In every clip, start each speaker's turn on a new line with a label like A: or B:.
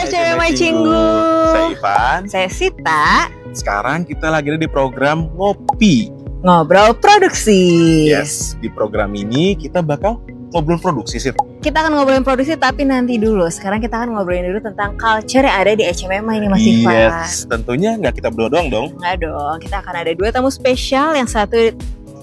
A: HMMI Cinggu.
B: Saya Ivan.
A: Saya Sita.
B: Sekarang kita lagi ada di program Ngopi.
A: Ngobrol produksi.
B: Yes, di program ini kita bakal ngobrol produksi sih.
A: Kita akan ngobrolin produksi tapi nanti dulu. Sekarang kita akan ngobrolin dulu tentang culture yang ada di HMMI ini Mas Ivan.
B: Yes, tentunya nggak kita berdua doang dong.
A: Nggak dong, kita akan ada 2 tamu spesial. Yang satu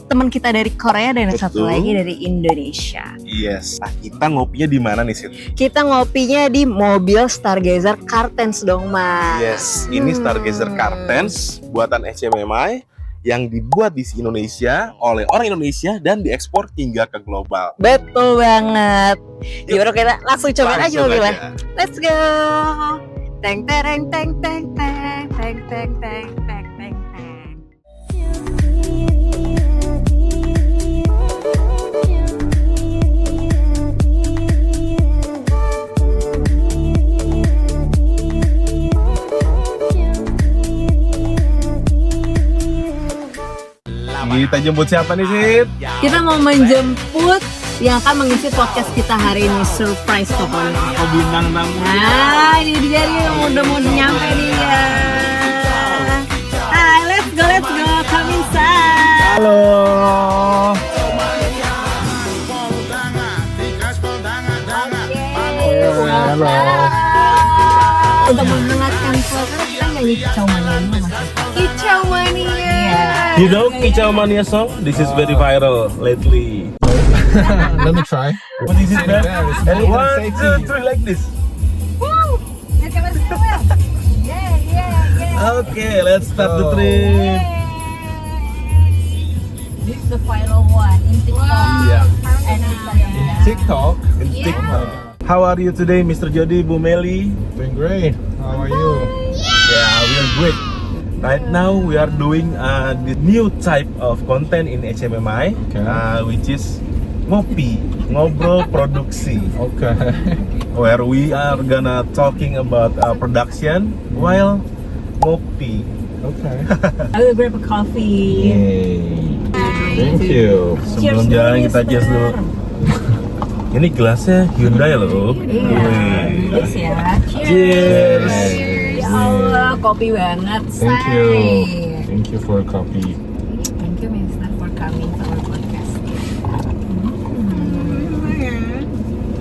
A: teman kita dari Korea dan yang satu
B: Betul.
A: lagi dari Indonesia.
B: Yes, nah kita ngopinya di mana nih Sid?
A: Kita ngopinya di mobil Stargazer Cartens dong Mas.
B: Yes, ini Stargazer Cartens buatan HMMI yang dibuat di Indonesia oleh orang Indonesia dan diekspor hingga ke global.
A: Betul banget. Gimana kita langsung cobain aja
B: Langsung
A: mobilnya.
B: aja.
A: Let's go. Teng tereng teng teng teng teng teng teng teng teng teng.
B: Kita jemput siapa nih Sid?
A: Kita mau menjemput yang akan mengisi podcast kita hari ini, surprise pokoknya.
B: Oh bintang tamu.
A: Nah, ini dia nih yang udah mau nyampe nih ya. Hai, let's go, come inside.
B: Halo. Halo.
A: Untuk menghangatkan suasana kita nyanyi Kicau Mania dulu Mas. Kicau Mania.
B: You know Kicau Mania song? This is very viral lately.
C: Let me try.
B: What is it, man? And
C: It's
B: 1, 2, 3 like this.
A: Woo! Let's go. Yeah.
B: Okay, let's start the
C: Oh.
B: trip.
A: This is the viral one in TikTok.
B: Yeah.
A: And Instagram.
C: TikTok.
B: In TikTok. How are you today, Mr. Jody, Bu Meli?
C: Doing great. How are you?
B: Yeah, we are great. Right now we are doing the new type of content in HMMI,
C: Okay.
B: which is ngopi, ngobrol produksi,
C: Okay.
B: where we are gonna talking about production while ngopi.
C: Okay.
A: I will grab a coffee.
C: Yay. Thank you.
B: Sebelum jalan kita cheers dulu. Ini gelasnya Hyundai loh.
A: Iya,
B: Wih.
A: bagus ya.
B: Cheers.
A: Ya Allah, kopi banget.
C: Thank you.
A: say.
C: Thank you for a coffee.
A: Thank you, Mister, for coming to our podcast.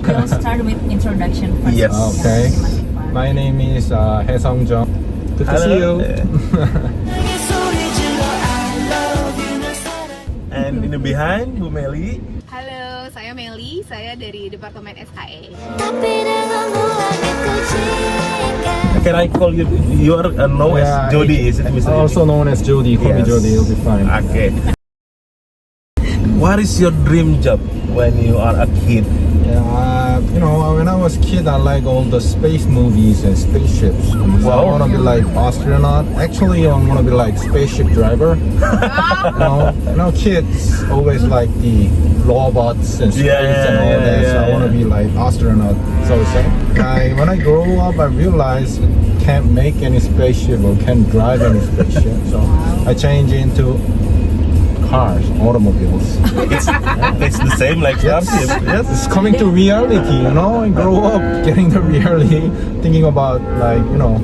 A: We'll start with introduction first.
B: Yes.
C: Okay. My name is Hae Sung Jung. Good to see you.
B: And in the behind, Bu Meli.
D: Halo, saya Meli, saya dari Departemen SKE.
B: Can I call you? You are known as
C: Yeah,
B: Jody, is it, Mr.
C: Also known as Jody. Call me
B: Yes.
C: Jody. It'll be fine.
B: Okay. What is your dream job when you are a kid?
C: Yeah, when I was a kid, I like all the space movies and spaceships. So I
B: Wow.
C: want to be like astronaut. Actually, I want to be like spaceship driver. Kids always like the robots and space and all that. So I want to be like astronaut. So to say. When I grow up, I realized can't make any spaceship or can't drive any spaceship. So I changed into cars, automobiles.
B: It's the same like Starship. Yes.
C: It's coming to reality, and grow up getting the reality, thinking about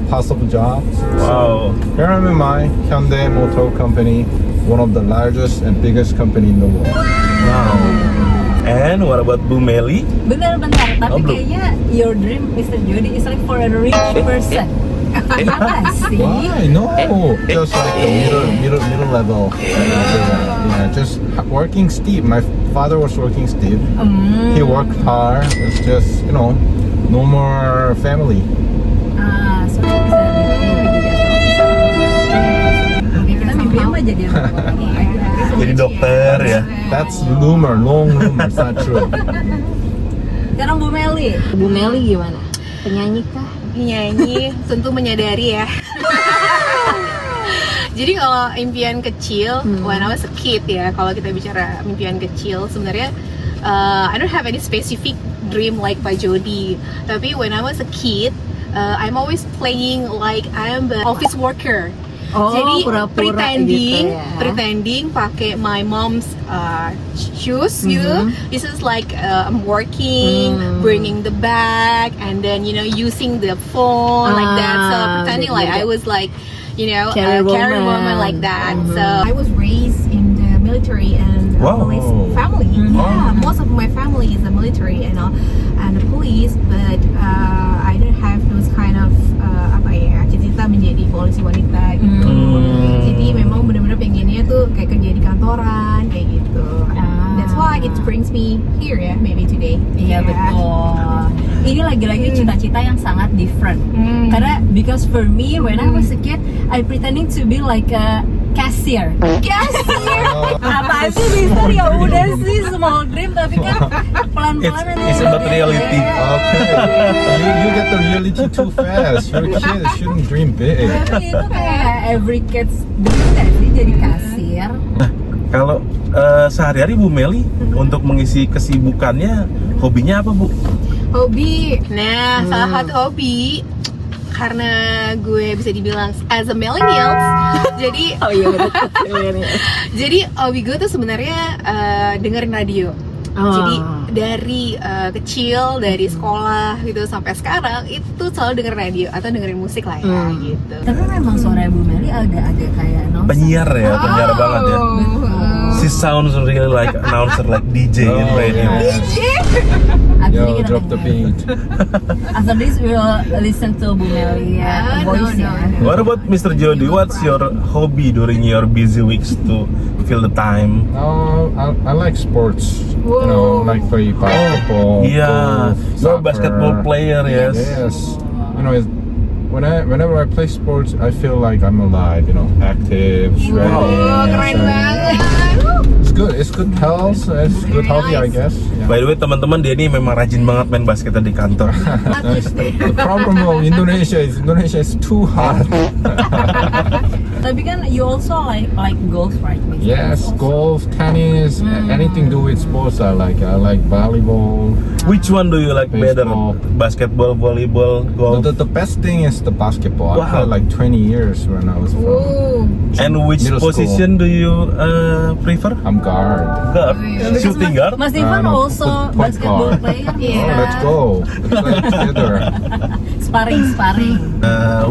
C: possible jobs.
B: Wow.
C: So here I'm in my Hyundai Motor Company, one of the largest and biggest company in the world.
B: Wow. And what about Bu Meli?
A: Bentar, tapi
B: Oh, belum.
A: kayaknya your dream, Mr. Jody, is like for a rich person. Apa sih?
C: Why? No, just like the middle level. Yeah, just working steep. My father was working steep. He worked hard. It's just no more family.
A: So bisa mimpi kita mimpi apa jadi apa?
B: Jadi dokter ya.
C: That's rumor, long rumor. It's not true.
A: Sekarang Bu Meli. Bu Meli gimana? Penyanyi kah?
D: Penyanyi tentu menyadari ya. Jadi kalau impian kecil, when I was a kid ya, kalau kita bicara impian kecil, sebenarnya I don't have any specific dream like Pak Jody. Tapi when I was a kid, I'm always playing like I'm an office worker.
A: Oh,
D: Jadi
A: pura-pura
D: pretending,
A: gitu ya.
D: pretending pakai my mom's shoes gitu. This is like I'm working, bringing the bag, and then using the phone like that. So pretending like I was like
A: Carry
D: carry
A: woman.
D: woman like that. So I was raised in the military and
B: Wow.
D: police family. Yeah, most of my family is the military and the police, but I don't have those kind of cita-cita menjadi polisi wanita gitu. Jadi memang benar-benar pengennya tuh kayak kerja di kantoran kayak gitu. That's why it brings me here ya, maybe today.
A: Iya betul. Ini lagi-lagi cita-cita yang sangat different. Karena because for me when I was a kid, I pretending to be like a cashier. Cashier. Apa sih Mister? Ya udah sih small dream tapi kan pelan-pelan.
B: It's about reality.
C: Okay, you get the reality too fast. You're a kid, shouldn't dream big.
A: Tapi itu kayak every kids dream sih jadi kasir.
B: Kalau sehari-hari Bu Meli untuk mengisi kesibukannya, hobinya apa Bu?
D: Hobi. Nah, salah satu hobi karena gue bisa dibilang as a millennials, jadi
A: Oh iya betul.
D: jadi hobi gue tuh sebenarnya dengerin radio. Jadi dari kecil, dari sekolah gitu sampai sekarang itu selalu dengerin radio atau dengerin musik lah ya gitu.
A: Tapi memang suara Bu Meli agak-agak kayak announcer.
B: Penyiar ya, penyiar banget ya. She sounds really like announcer, like DJ in radio.
A: Abis
C: Yo,
A: ini kita
C: drop the
A: dengerin.
C: beat.
A: After this we will listen to Bu Meli voice
D: no.
A: ya.
B: What about Mr. Jody? What's your hobby during your busy weeks to fill the time?
C: I like sports. You know, like play basketball.
B: Yeah,
C: golf,
B: you're a
C: soccer.
B: basketball player, yes.
C: Yes. You know, whenever I play sports, I feel like I'm alive. You know, active, sweaty.
D: Oh, keren banget.
C: It's good health. It's good hobby, I guess. Yeah.
B: By the way, teman-teman, dia ini memang rajin banget main basket di kantor.
C: The problem of Indonesia is too hot.
A: Tapi kan you also like golf, right? Mister?
C: Yes, golf, tennis, anything to do with sports. I like volleyball.
B: Which one do you like better?
C: Baseball.
B: Basketball, volleyball, golf?
C: The best thing is the basketball.
B: Wow.
C: I played like 20 years when I was from
B: And which
C: middle school.
B: position do you prefer?
C: I'm guard.
B: Guard, shooting guard.
A: Mas Ivan
C: no,
A: also
C: point
A: basketball
C: guard.
A: player.
D: Yeah.
C: Oh, let's go. Let's play together.
A: Sparring.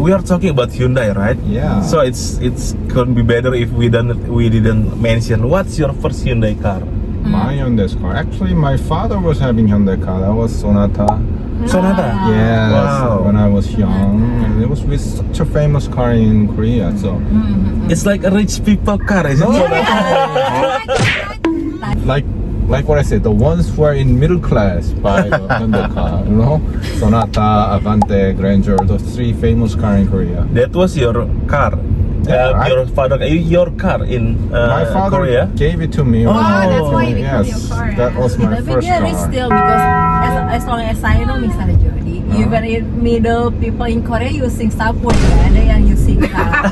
B: We are talking about Hyundai, right?
C: Yeah.
B: So it's could be better if we didn't mention what's your first Hyundai car?
C: My Hyundai car. Actually, my father was having Hyundai car. That was Sonata.
B: Sonata.
C: Yes,
B: Wow.
C: when I was young, and it was with such a famous car in Korea. So,
B: It's like a rich people car, isn't it?
C: like what I said, the ones who are in middle class buy the Hyundai car. You know, Sonata, Avante, Grandeur, those three famous cars in Korea.
B: That was your car.
C: Yeah, right.
B: Your father, your car in
C: My father
B: Korea.
C: gave it to me.
B: Oh,
D: that's why you become
C: yes,
D: your car.
C: that was my
A: Tapi
C: first
A: dia rich
C: car.
A: still because as long as I know Mister Jody, even in middle people in Korea using subway, ada yang using car.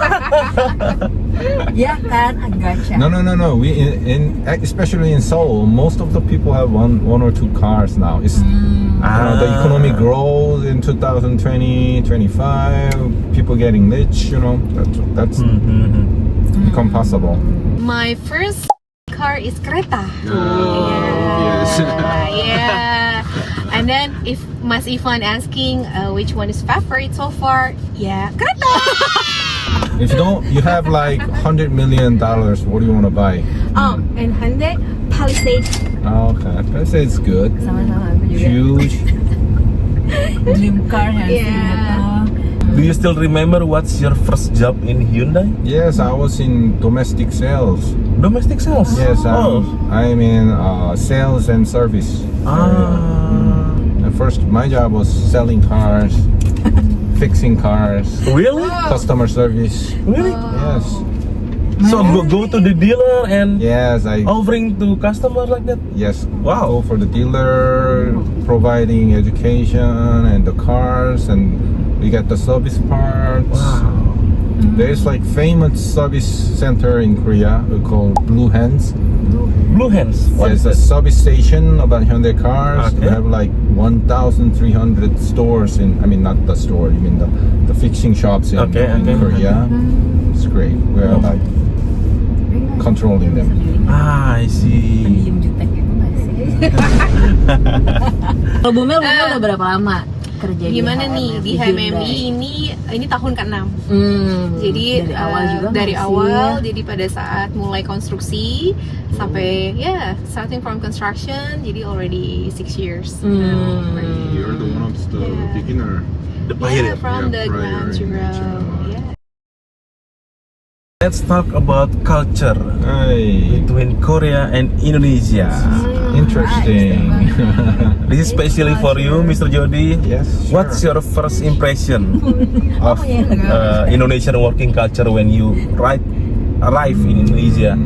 A: Ya kan, gotcha.
C: No. We in especially in Seoul, most of the people have one or two cars now. It's you know, the economy grows in 2020, 25. People getting rich. You know, that's become possible.
D: My first car is kereta.
C: Yes.
D: Yeah. And then if Mas Ivan asking which one is favorite so far, yeah, kereta.
C: If you have like $100 million, what do you want to buy?
D: And Hyundai Palisade.
C: Oh, okay, I say it's good.
A: Sama-sama aku juga.
C: Huge.
A: Dream car ya.
D: Yeah.
B: Do you still remember what's your first job in Hyundai?
C: Yes, I was in domestic sales.
B: Domestic sales.
C: Yes,
B: Oh.
C: I'm in sales and service. At first, my job was selling cars, fixing cars,
B: Really?
C: customer service.
B: Really?
C: Yes,
B: So go to the dealer and
C: yes,
B: offering to customer like that.
C: yes.
B: Wow.
C: Go for the dealer, providing education and the cars, and we get the service parts.
B: Wow.
C: There's like famous service center in Korea called Blue Hands.
B: Blue Hands. What
C: It's
B: is
C: a
B: that?
C: service station about Hyundai cars.
B: Okay.
C: We have like 1,300 stores in. I mean, not the store. You mean the fixing shops in,
B: Okay,
C: in
B: okay.
C: Korea. it's great. We're like controlling them.
B: I see.
A: Pendiam jutek gitu nggak sih? Kalau Bumel udah berapa lama kerja
D: Gimana
A: di
D: nih di HMMI ini tahun ke-6. Jadi
A: dari awal juga
D: dari
A: nggak sih?
D: awal, jadi pada saat mulai konstruksi sampai starting from construction, jadi already 6 years.
C: You're the one of the beginner.
B: The pioneer.
D: From the
C: prior
D: ground zero.
C: in
D: Yeah.
B: Let's talk about culture
C: Hey,
B: between Korea and Indonesia.
C: interesting.
B: This is especially for you, Mr. Jody.
C: Yes. Sure.
B: What's your first impression of Indonesian working culture when you arrive in Indonesia?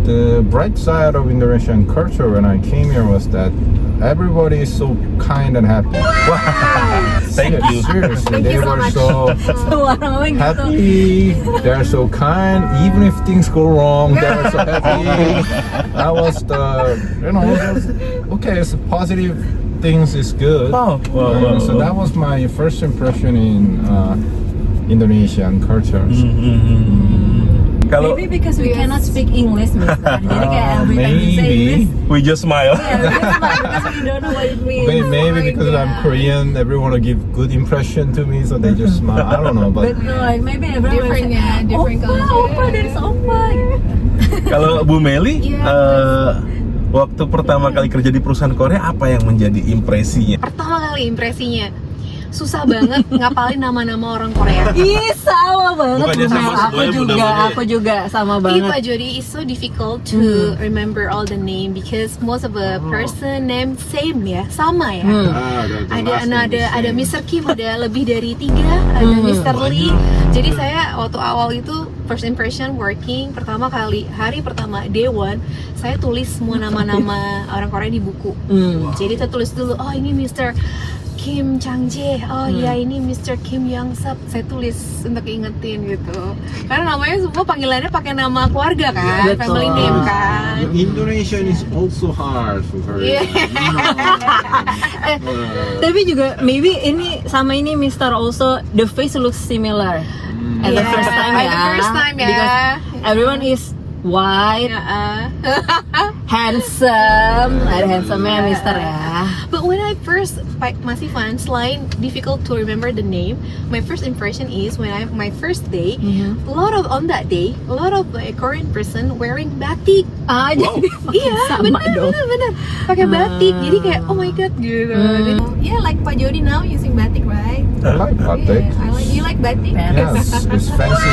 C: The bright side of Indonesian culture when I came here was that everybody is so kind and happy.
B: Thank you.
C: Seriously,
D: Thank
C: they
D: you so
C: were
D: much.
C: so
A: Semua orang ngomong gitu.
C: happy. They're so kind. Even if things go wrong, they're so happy. That was the, okay, it's positive things is good.
B: Wow.
C: So that was my first impression in Indonesian culture.
B: Kalau
A: Maybe because we cannot speak English, Mister. Jadi kayak every time we say English,
B: we just smile.
A: yeah, we just smile because we don't know what it means.
C: Maybe because I'm Korean, everyone will give good impression to me, so they just smile. I don't know, but
A: But no, like maybe everyone
D: Different,
A: will say,
D: yeah, different culture.
A: Opa, there's Opa.
B: Kalau Bu Meli,
D: Yes.
B: waktu pertama kali kerja di perusahaan Korea, apa yang menjadi impresinya?
D: Pertama kali impresinya susah banget ngapalin nama-nama orang Korea.
A: Ih, sama banget.
B: Bukannya sama
A: Bumel.
B: semuanya namanya.
A: Aku juga sama
D: Iya
A: banget.
D: Pak Jody, it's so difficult to remember all the name because most of the person name same ya, sama ya. Ada Mr. Kim, ada lebih dari 3, ada Mr. Lee. Jadi saya waktu awal itu first impression working pertama kali hari pertama day one, saya tulis semua nama-nama orang Korea di buku. Jadi saya tulis dulu, oh ini Mr. Kim Chang-jae, oh ya ini Mr. Kim Young-sub, saya tulis untuk ingetin gitu. Karena namanya semua panggilannya pakai nama keluarga kan,
A: Betul.
D: family name kan.
C: Indonesian is also hard for Korea.
A: Tapi juga maybe ini sama ini Mr. also the face looks similar at the
D: Yeah,
A: first time
D: at
A: ya.
D: the first time ya.
A: Because everyone is white,
D: Ya,
A: handsome, ada handsome-nya Mr. ya.
D: But when I first masih fun, selain difficult to remember the name, my first impression is when my first day, a lot of Korean person wearing batik.
A: Jadi
D: Iya,
A: sama dong.
D: bener, pakai batik. Jadi kayak oh my god gitu. Jadi, yeah, like Pak Jody now using batik, right?
C: I like batik.
D: Yeah, you like batik?
C: Yes, it's fancy,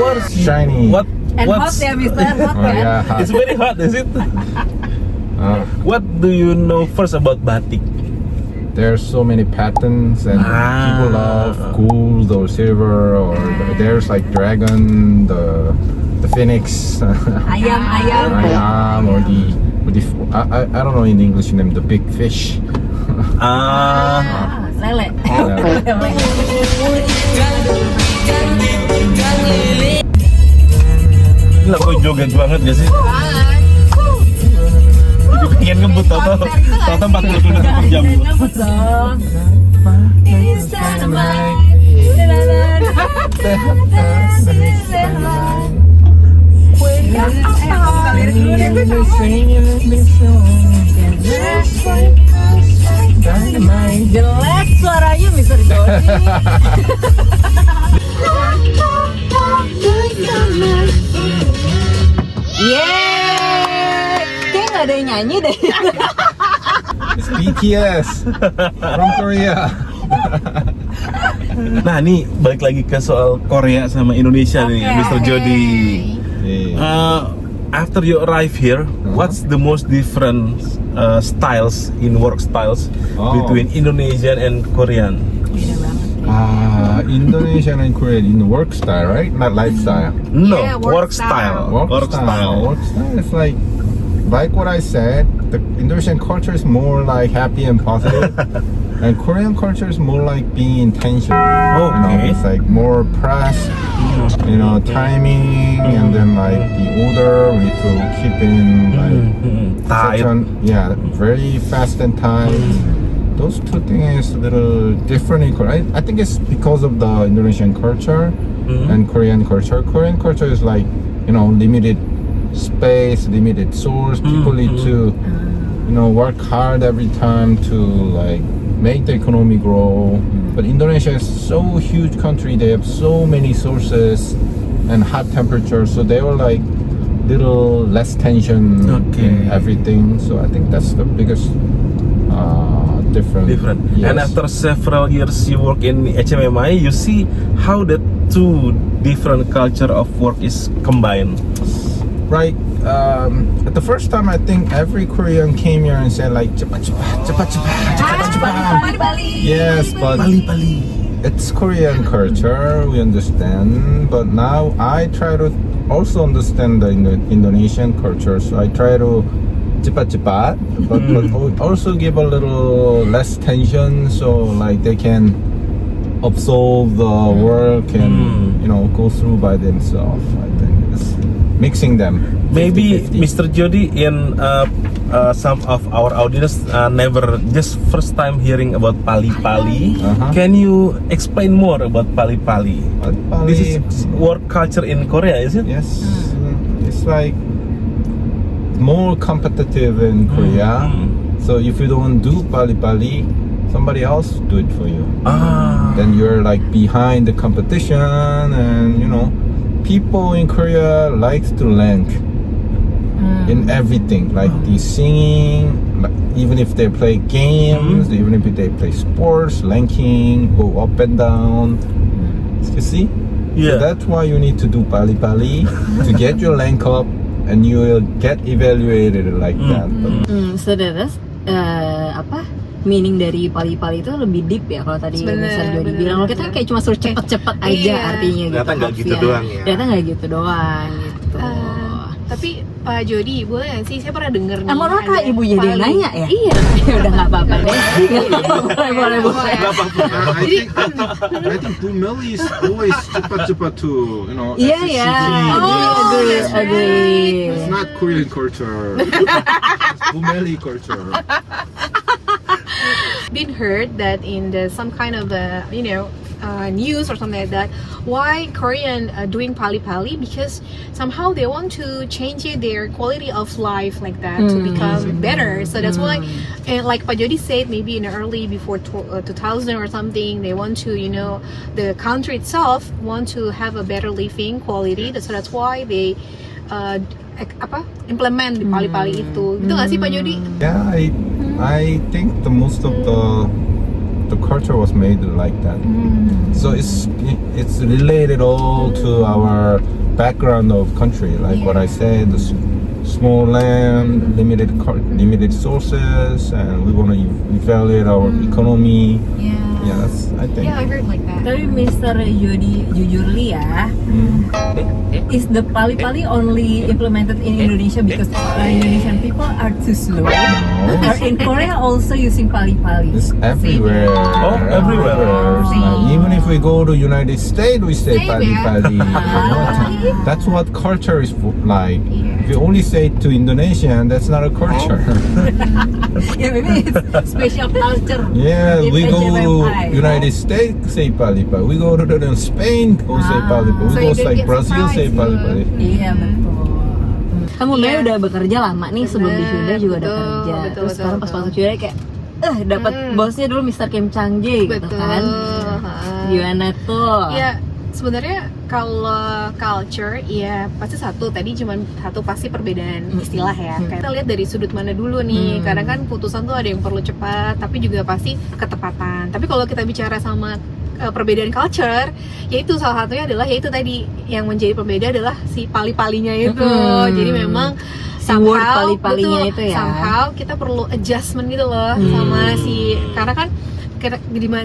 B: What is
C: shiny.
A: And hot ya Mr. Hot
C: Oh
A: ya.
C: yeah, hot.
B: It's very hot, is it? What do you know first about batik?
C: There's so many patterns and people love gold or silver or there's like dragon, the phoenix,
A: Ayam.
C: or the I don't know in English name, the big fish.
A: Lele.
B: Gila, kok joget banget gak sih? Jadi pengen ngebut Toto 40 km per jam.
A: Ngebut dong. It's dynamite. Jelek suaranya Mr. Jody. Yeay, kayak nggak ada yang nyanyi deh.
C: It's BTS from Korea.
B: Nah, nih balik lagi ke soal Korea sama Indonesia nih, Mr. Jody. After you arrive here, what's the most different styles in work styles between Indonesian and Korean?
C: Indonesian and Korean in the work style, right? Not lifestyle.
B: No,
D: Yeah,
B: work
D: work
B: style.
D: style.
C: Work style is like what I said. The Indonesian culture is more like happy and positive, and Korean culture is more like being intentional.
B: Okay.
C: It's like more press, timing, and then like the order we need to keep in like
B: Tight.
C: very fast and tight. Those two things a little different in Korea. I think it's because of the Indonesian culture. and Korean culture. Korean culture is like, you know, limited space, limited source. People need to, you know, work hard every time to like make the economy grow. But Indonesia is so huge country. They have so many sources and hot temperature. So they were like little less tension in everything. So I think that's the biggest difference.
B: Different.
C: Yes.
B: And after several years you work in HMMI, you see how the two different culture of work is combined.
C: Right. At the first time, I think every Korean came here and said like cepat cepat. Yes, but it's Korean culture. We understand, but now I try to also understand the Indonesian culture. So I try to cepat, but also give a little less tension, so like they can absorb the work and you know go through by themselves. I think it's mixing them.
B: Maybe
C: 50-50.
B: Mr. Jody in some of our audience never just first time hearing about pali-pali. Can you explain more about pali-pali?
C: Pali-pali.
B: This is work culture in Korea, is it?
C: Yes, it's like more competitive in Korea. So if you don't do pali-pali, somebody else do it for you. Then you're like behind the competition, and you know, people in Korea like to rank in everything, like the singing, like, even if they play games, even if they play sports, ranking, go up and down. You see?
B: Yeah.
C: So that's why you need to do pali-pali to get your rank up, and you will get evaluated like that. But
A: Saudara, apa meaning dari pali-pali itu lebih deep ya kalau tadi Mr. Jody bilang. Kalau kita kayak cuma suruh cepet-cepet aja artinya gitu.
B: Ternyata nggak gitu
A: harfiah.
B: doang ya.
A: Ternyata nggak gitu doang gitu.
D: Tapi Pak Jody, boleh nggak sih? Saya pernah denger nih.
A: Emang kak ibu jadi
D: pali.
A: nanya ya?
D: Iya.
A: Ya udah nggak apa-apa deh. boleh.
C: I think Bumeli is always cepat to, you know.
A: Iya ya. Agree.
C: It's not Korean culture. Bumeli culture.
D: Been heard that in some kind of news or something like that, why Korean doing pali-pali, because somehow they want to change their quality of life like that to become better. So that's why, and like Pak Jody said, maybe in the early before 2000 or something, they want to, you know, the country itself want to have a better living quality. So that's why they implement di pali-pali itu. Gitu nggak sih Pak Jody?
C: Yeah, I think the most of the culture was made like that. So it's related all to our background of country, like what I said, the small land, limited sources, and we want to evaluate our economy. Yeah, that's, I think.
D: Yeah, I heard like that.
A: Tapi Mr. Jody jujurly ya, is the pali-pali only implemented in Indonesia because Indonesian people are too slow? Or in Korea also using pali-pali?
C: It's everywhere.
B: Oh, everywhere.
C: Like, even if we go to United States, we say
D: Same,
C: pali pali. That's what culture is like. If you only say it to Indonesian, that's not a culture.
A: Yeah, maybe it's special culture.
C: Yeah,
A: in
C: we go to
A: HMMI.
C: United States, say pali pali. We go to Spain, go say pali pali.
D: So
C: We
D: you
C: go
D: don't
C: like
D: get
C: Brazil, say
D: surprised,
C: pali pali.
A: Iya betul. Kamu
D: Iya.
A: udah bekerja lama nih sebelum di Hyundai juga udah
D: Betul,
A: kerja.
D: betul,
A: Terus sekarang pas
D: betul.
A: masuk Hyundai kayak dapat bosnya dulu Mr. Kim Chang Jae gitu kan. Gimana tuh?
D: Ya sebenarnya kalau culture ya pasti tadi cuman satu pasti perbedaan istilah ya. Kayak kita lihat dari sudut mana dulu nih. Kadang kan putusan tuh ada yang perlu cepat, tapi juga pasti ketepatan. Tapi kalau kita bicara sama perbedaan culture, yaitu salah satunya adalah yaitu tadi yang menjadi pembeda adalah si pali-palinya itu. Jadi memang
A: Si word pali-palinya
D: betul,
A: itu ya.
D: somehow kita perlu adjustment gitu loh sama karena kan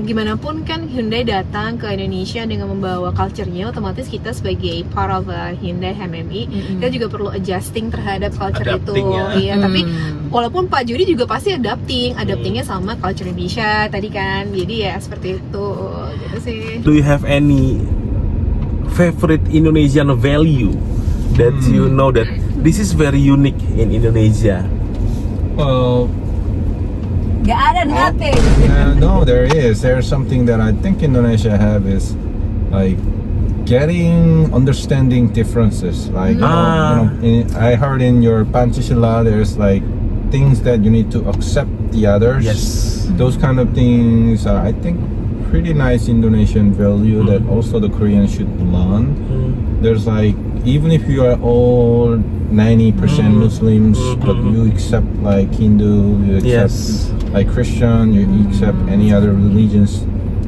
D: gimana pun kan Hyundai datang ke Indonesia dengan membawa culture-nya, otomatis kita sebagai part of Hyundai HMMI kita juga perlu adjusting terhadap culture
B: Adapting
D: itu.
B: ya.
D: Iya, tapi walaupun Pak Jody juga pasti adaptingnya sama culture Indonesia tadi kan. Jadi ya seperti itu gitu sih.
B: Do you have any favorite Indonesian value that you know that this is very unique in Indonesia?
C: Well,
A: Gak ada nothing.
C: no, there is. There's something that I think Indonesia have is like getting understanding differences. Like I heard in your Pancasila, there's like things that you need to accept the others.
B: Yes.
C: Those kind of things are, I think, pretty nice Indonesian value that also the Koreans should learn. There's like, even if you are all 90% Muslims, but you accept like Hindu, you accept like Christian, you accept any other religions.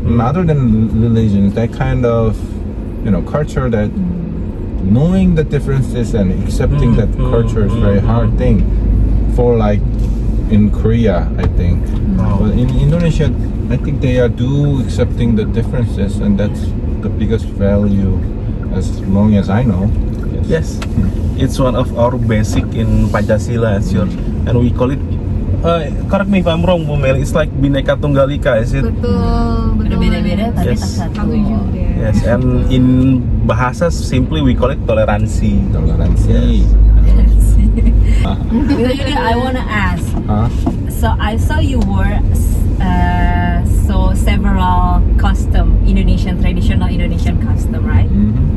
C: Other than religions, that kind of, you know, culture, that knowing the differences and accepting that culture is very hard thing for like in Korea, I think. But in Indonesia, I think they are do accepting the differences, and that's the biggest value as long as I know.
B: Yes, it's one of our basic in Pancasila, sure, and we call it. Correct me if I'm wrong, Bu Mel. It's like Bhinneka Tunggal Ika, is it?
D: Betul.
A: Beda-beda tapi
B: Yes.
A: tak satu.
D: Satu juga.
B: Yes, and in bahasa simply we call it toleransi.
C: Toleransi.
A: Jadi I wanna ask.
C: Huh?
A: So I saw you wore several traditional Indonesian custom, right?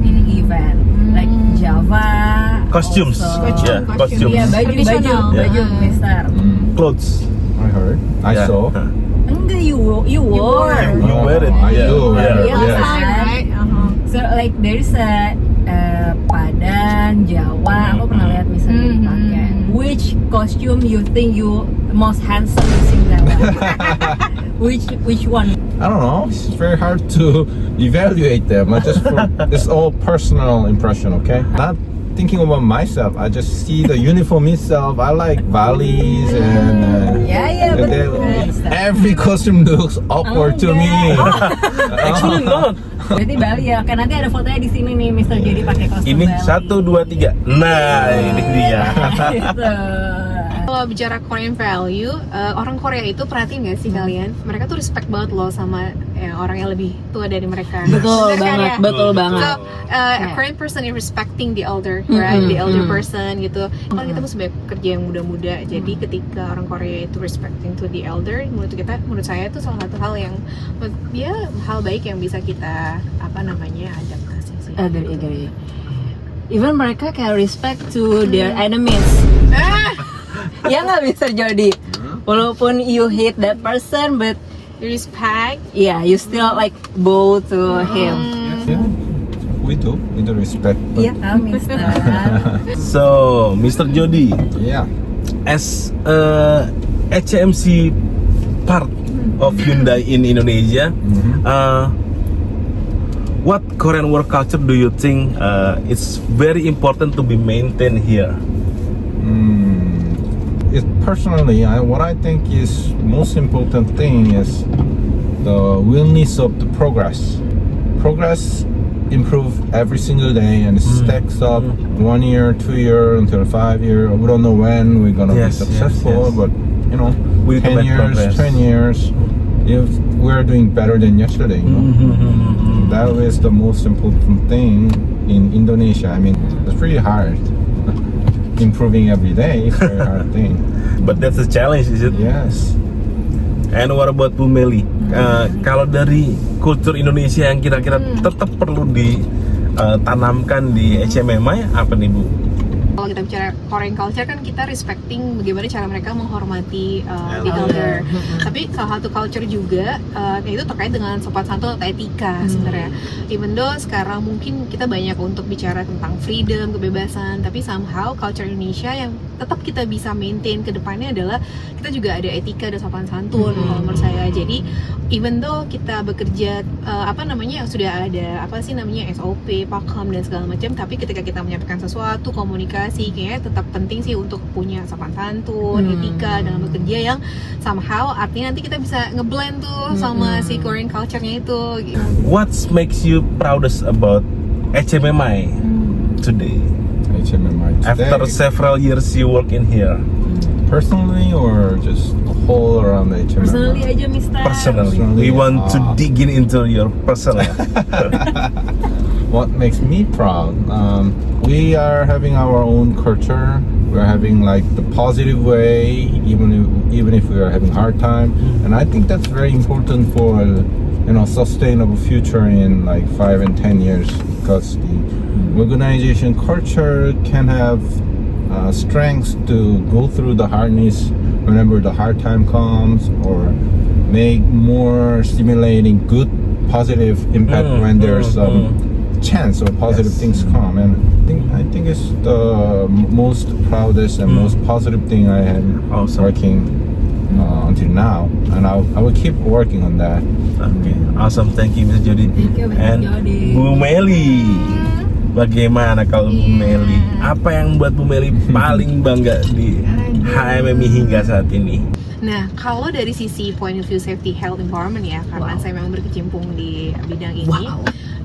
A: In the event, like Java.
B: Costumes.
A: also-
B: Yeah, costumes.
A: Iya, baju,
D: Traditional.
A: baju, Mister.
B: Clothes.
C: I heard. I
B: Yeah.
C: saw.
A: Enggak, you wore.
B: You wear it.
C: I
B: Yeah.
C: do.
B: Yeah.
A: Yeah.
C: Yes.
D: Time, right?
A: So like there's a Padang, Jawa. Aku pernah lihat misalnya pakai. Which costume you think you most handsome using that one? Which one?
C: I don't know. It's very hard to evaluate them. It's all personal impression, okay? Not thinking about myself. I just see the uniform itself. I like valleys and
A: Yeah,
C: and
A: betul.
C: every costume looks awkward to me.
B: Actually not.
A: Berarti Bali ya. Kan nanti ada fotonya di sini nih, Mister Jody pakai kostum
B: Ini
A: Bali.
B: 1, 2, 3. Nah, ini dia.
A: Gitu.
D: Kalau bicara Korean value, orang Korea itu perhatiin nggak sih kalian? Mereka tuh respect banget loh sama orang yang lebih tua dari mereka.
A: Betul
D: Bener kan
A: banget,
D: ya?
A: betul
D: So,
A: banget.
D: a Korean person is respecting the elder, right? The elder person gitu. Kan kita tuh sebagai kerja yang muda-muda, jadi ketika orang Korea itu respecting to the elder, menurut saya itu salah satu hal yang hal baik yang bisa kita adaptasi sih.
A: Agree. Even mereka kayak respect to their enemies. Ya nggak, Mister Jody? Walaupun you hate that person, but
D: Respect.
A: yeah, you still like bow to him.
C: Yeah, we do respect. But
A: Iya, Mister.
B: So, Mr. Jody,
C: yeah.
B: as a HMC part of Hyundai in Indonesia, what Korean work culture do you think it's very important to be maintained here?
C: Personally, what I think is most important thing is the willingness of the progress. Progress improve every single day, and it stacks up 1 year, 2 year, until 5 year. We don't know when we're gonna
B: Yes,
C: be successful,
B: yes.
C: but you know,
B: We
C: 10
B: make
C: years,
B: progress.
C: 20 years, if we're doing better than yesterday, you know. That is the most important thing in Indonesia. I mean, it's pretty hard. Improving every day is a very hard thing.
B: But that's a challenge, is it?
C: Yes.
B: And what about Bu Meli? Kalau dari kultur Indonesia yang kira-kira tetap perlu ditanamkan di HMMI, apa nih Bu?
D: Kalau kita bicara Korean culture kan kita respecting bagaimana cara mereka menghormati the elder. Tapi salah satu culture juga itu terkait dengan sopan santun atau etika sebenarnya. Even though sekarang mungkin kita banyak untuk bicara tentang freedom, kebebasan, tapi somehow culture Indonesia yang tetap kita bisa maintain ke depannya adalah kita juga ada etika dan sopan santun kalau menurut saya. Jadi even though kita bekerja sudah ada SOP, pakem dan segala macam, tapi ketika kita menyampaikan sesuatu, komunikasi kayaknya tetap penting sih untuk punya sopan santun, etika dalam bekerja yang somehow artinya nanti kita bisa ngeblend tuh sama si Korean culture-nya itu gitu.
B: What makes you proudest about HMMI today?
C: HMMI today.
B: After several years you work in here.
C: Personally or just whole around the HMMI?
A: Personally aja, Mister.
B: Personally, we want to dig into your personal.
C: What makes me proud? We are having our own culture. We're having like the positive way, even if we are having hard time, and I think that's very important for sustainable future in like 5 and 10 years, because the organization culture can have strengths to go through the hardness whenever the hard time comes, or make more stimulating good positive impact when there's chance or positive things come. And I think it's the most proudest and most positive thing I am working until now, and I will keep working on that.
B: Okay, awesome, thank you Miss Jody.
A: Thank you, Miss
B: And
A: Jody.
B: Bu Meli, bagaimana kalau Bu Meli? Apa yang buat Bu Meli paling bangga di HMMI hingga saat ini?
D: Nah, kalau dari sisi point of view safety, health, environment ya, karena saya memang berkecimpung di bidang ini,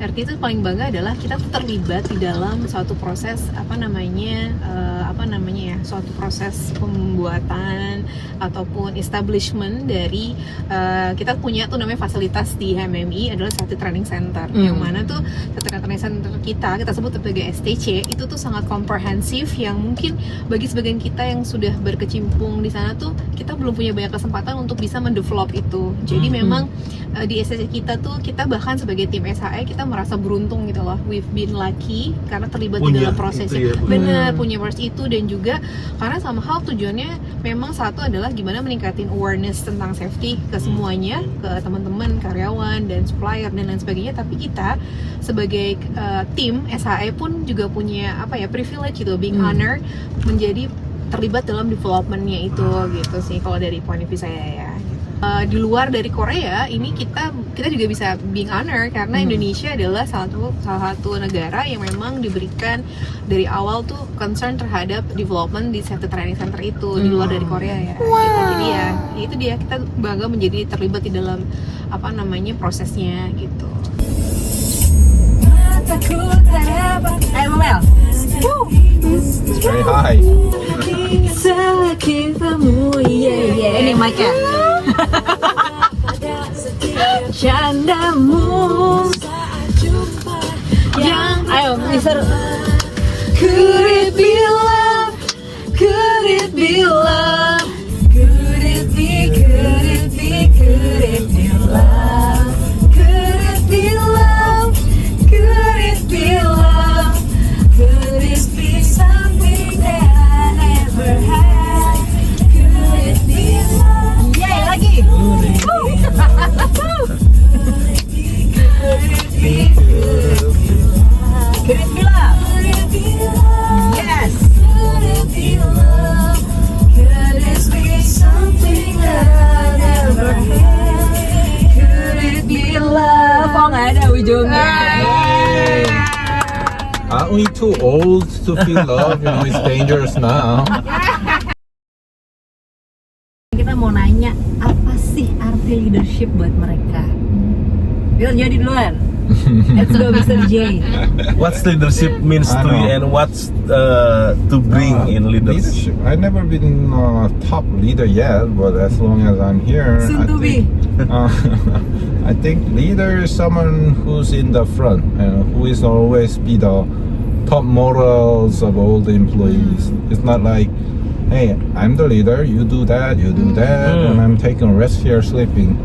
D: artinya itu paling bangga adalah kita tuh terlibat di dalam suatu proses suatu proses pembuatan ataupun establishment dari kita punya tuh namanya fasilitas di HMMI adalah safety training center, yang mana tuh safety training center kita sebut sebagai STC, itu tuh sangat komprehensif, yang mungkin bagi sebagian kita yang sudah berkecimpung di sana tuh kita belum punya banyak kesempatan untuk bisa mendevelop itu. Jadi memang di STC kita tuh, kita bahkan sebagai tim SHE kita merasa beruntung gitu loh, we've been lucky karena terlibat di dalam prosesnya. Bener, punya proses itu, dan juga karena somehow tujuannya memang satu adalah gimana meningkatin awareness tentang safety ke semuanya, ke teman-teman, karyawan, dan supplier dan lain sebagainya. Tapi kita sebagai tim SHE pun juga punya privilege gitu, being honored menjadi terlibat dalam developmentnya itu gitu sih kalau dari point of view saya ya. Di luar dari Korea ini kita juga bisa being honor karena Indonesia adalah salah satu negara yang memang diberikan dari awal tuh concern terhadap development di safety training center itu di luar dari Korea ya. Gitu. Jadi ya itu dia, kita bangga menjadi terlibat di dalam prosesnya gitu.
A: Ayo Mel.
C: It's very high.
A: Ini mic-nya. Candamu yang ayo Mister. Could it be love? Could it be love? Could it be? Could it be? Could it be love? Could it be love? Could it be love? Could it be something that I never had? Could it be love? Yeah, lagi. Could it be love? Yes. Could it be love? Could it be something that I never had? Could it be love? Oh, nggak ada ujungnya.
C: Aren't we too old to feel love? It's dangerous now.
A: Kita mau nanya, apa sih arti leadership buat mereka? Biar jadi duluan. Let's go, Mr. J.
B: What's leadership means to you, and what's to bring in leadership?
C: I've never been top leader yet, but as long as I'm here,
A: Soon to be.
C: I think leader is someone who's in the front and who is always be the top morals of all the employees. It's not like, hey, I'm the leader, you do that, and I'm taking a rest here sleeping.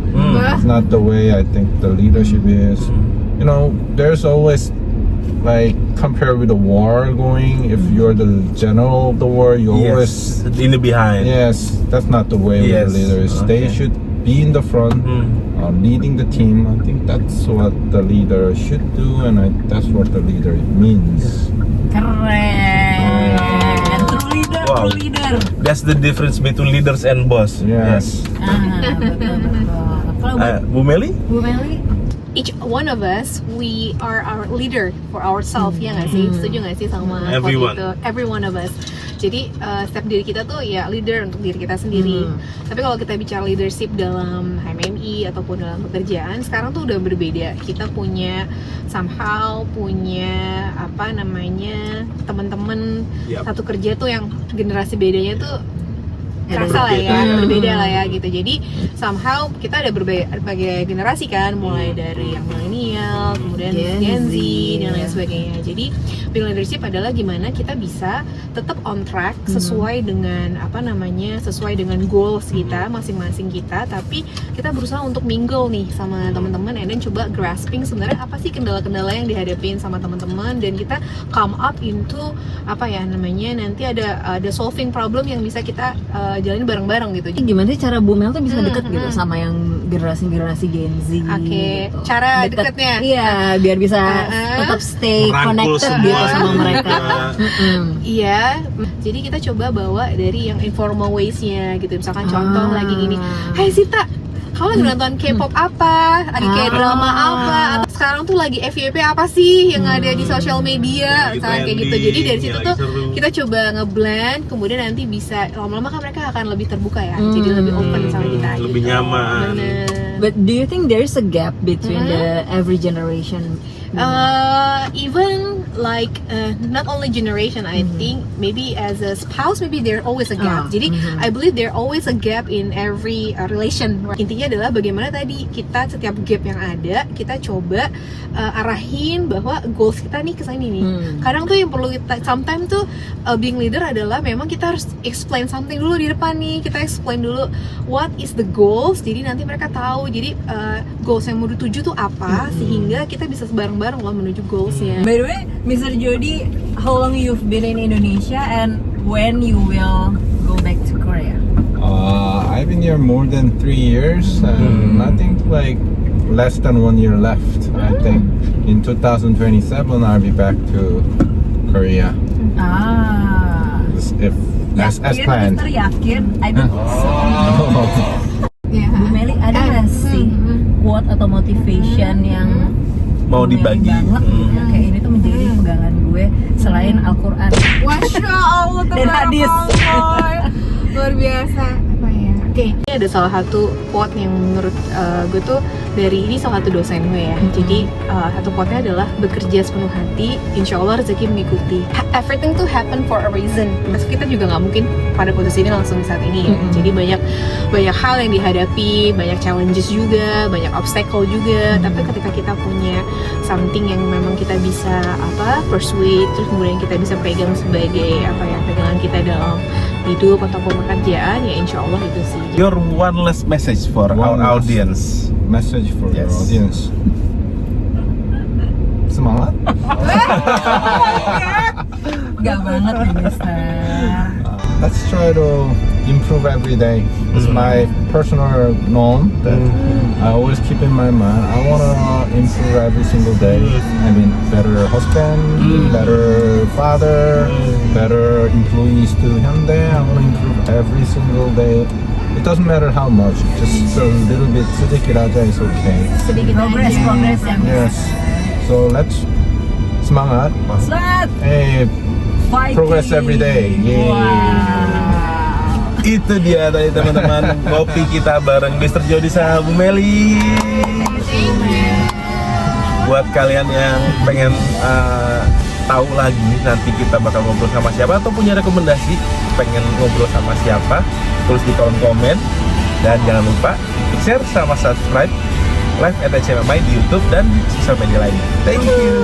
C: It's not the way I think the leadership is. There's always, like, compared with the war going, if you're the general of the war, you always
B: in the behind.
C: Yes, that's not the way the leader is. They should be in the front, leading the team. I think that's what the leader should do, and that's what the leader means.
A: Keren. True leader,
B: Wow.
A: true leader.
B: That's the difference between leaders and boss.
C: Yes.
A: Betul. Kalau
B: Bu Meli?
A: Bu Meli,
D: Each one of us, we are our leader for ourselves, ya nggak sih? Setuju nggak sih sama
B: Everyone.
D: itu? Every one of us. Jadi setiap diri kita tuh ya leader untuk diri kita sendiri. Tapi kalau kita bicara leadership dalam HMMI ataupun dalam pekerjaan, sekarang tuh udah berbeda. Kita punya teman-teman satu kerja tuh yang generasi bedanya tuh kerasa lah ya, berbeda lah ya gitu. Jadi somehow kita ada berbagai generasi kan, mulai dari yang milenial, kemudian kemudian Gen Z dan lain sebagainya. Jadi Being Leadership adalah gimana kita bisa tetap on track sesuai dengan sesuai dengan goals kita masing-masing kita, tapi kita berusaha untuk mingle nih sama teman-teman, and then coba grasping sebenarnya apa sih kendala-kendala yang dihadapin sama teman-teman, dan kita come up into nanti ada solving problem yang bisa kita jalanin bareng-bareng gitu.
A: Gimana sih cara Bu Mel tuh bisa deket gitu sama yang generasi Gen Z?
D: Oke,
A: gitu.
D: cara deketnya?
A: Iya, biar bisa tetap stay
B: Merangkul
A: connected
B: semua
A: gitu sama mereka.
D: Iya, jadi kita coba bawa dari yang informal ways-nya gitu. Misalkan contoh lagi gini, "Hai Sita, kamu lagi nonton K-pop apa? Lagi kayak drama apa? Sekarang tuh lagi FYP apa sih yang ada di sosial media?" Misalnya kayak gitu. Jadi dari situ tuh kita coba nge-blend, kemudian nanti bisa lama-lama kan mereka akan lebih terbuka ya. Jadi lebih open sama kita.
B: Lebih
D: gitu.
B: nyaman.
D: Bener.
A: But do you think there's a gap between the every generation?
D: Even like not only generation, I think maybe as a spouse, maybe there always a gap. Jadi I believe there always a gap in every relation. Intinya adalah bagaimana tadi kita setiap gap yang ada kita coba arahin bahwa goals kita nih kesini nih. Kadang tuh yang perlu kita, sometimes tuh being leader adalah memang kita harus explain something dulu di depan nih. Kita explain dulu what is the goals. Jadi nanti mereka tahu. Jadi goals yang mau dituju tuh apa, sehingga kita bisa bareng-bareng loh menuju goalsnya.
A: By the way, Mr. Jody, how long you've been in Indonesia and when you will go back to Korea?
C: I've been here more than 3 years, and I think like less than 1 year left. I think in 2027 I'll be back to Korea. If as planned.
A: Mr. Yakin? I don't think so.
D: Yeah.
A: Bu Meli, ada nggak sih quote atau motivation yang
B: Mau
A: Bu Meli
B: dibagi?
A: banget, ya, kayak ini tuh menjadi pegangan gue selain Al-Quran
D: Masya Allah,
A: dan hadis.
D: Luar biasa. Apa ya? Oke, ini ada salah satu quote yang menurut gue tuh dari ini salah satu dosen gue ya. Jadi satu quote-nya adalah bekerja sepenuh hati, insya Allah rezeki mengikuti. Everything to happen for a reason. Mas kita juga nggak mungkin pada posisi ini langsung saat ini ya. Jadi banyak hal yang dihadapi, banyak challenges juga, banyak obstacle juga. Tapi ketika kita punya something yang memang kita bisa persuade, terus kemudian kita bisa pegang sebagai pegangan kita dalam hidup ataupun pekerjaan, ya insya Allah itu sih.
B: Your one last message for our
C: last
B: audience.
C: Message for your audience. Semangat.
A: Gak banget nih Mister.
C: Let's try to improve every day. It's my personal norm that I always keep in my mind. I wanna improve every single day. I mean, better husband, better father, better employees to Hyundai. I wanna improve every single day. It doesn't matter how much, just a little bit. sedikit aja is okay.
D: Sedikit
A: Progress
D: aja.
A: ya.
C: Yes. So let's semangat.
A: Semangat.
C: Hey, progress every day. Yay.
A: Wow.
B: Itu dia tadi teman-teman kopi kita bareng Mr. Jody sama Bu Meli. Buat kalian yang pengen tahu lagi nanti kita bakal ngobrol sama siapa atau punya rekomendasi pengen ngobrol sama siapa, tulis di kolom komen. Dan jangan lupa share sama subscribe live@HMMI di YouTube dan sosial media lainnya. Thank you.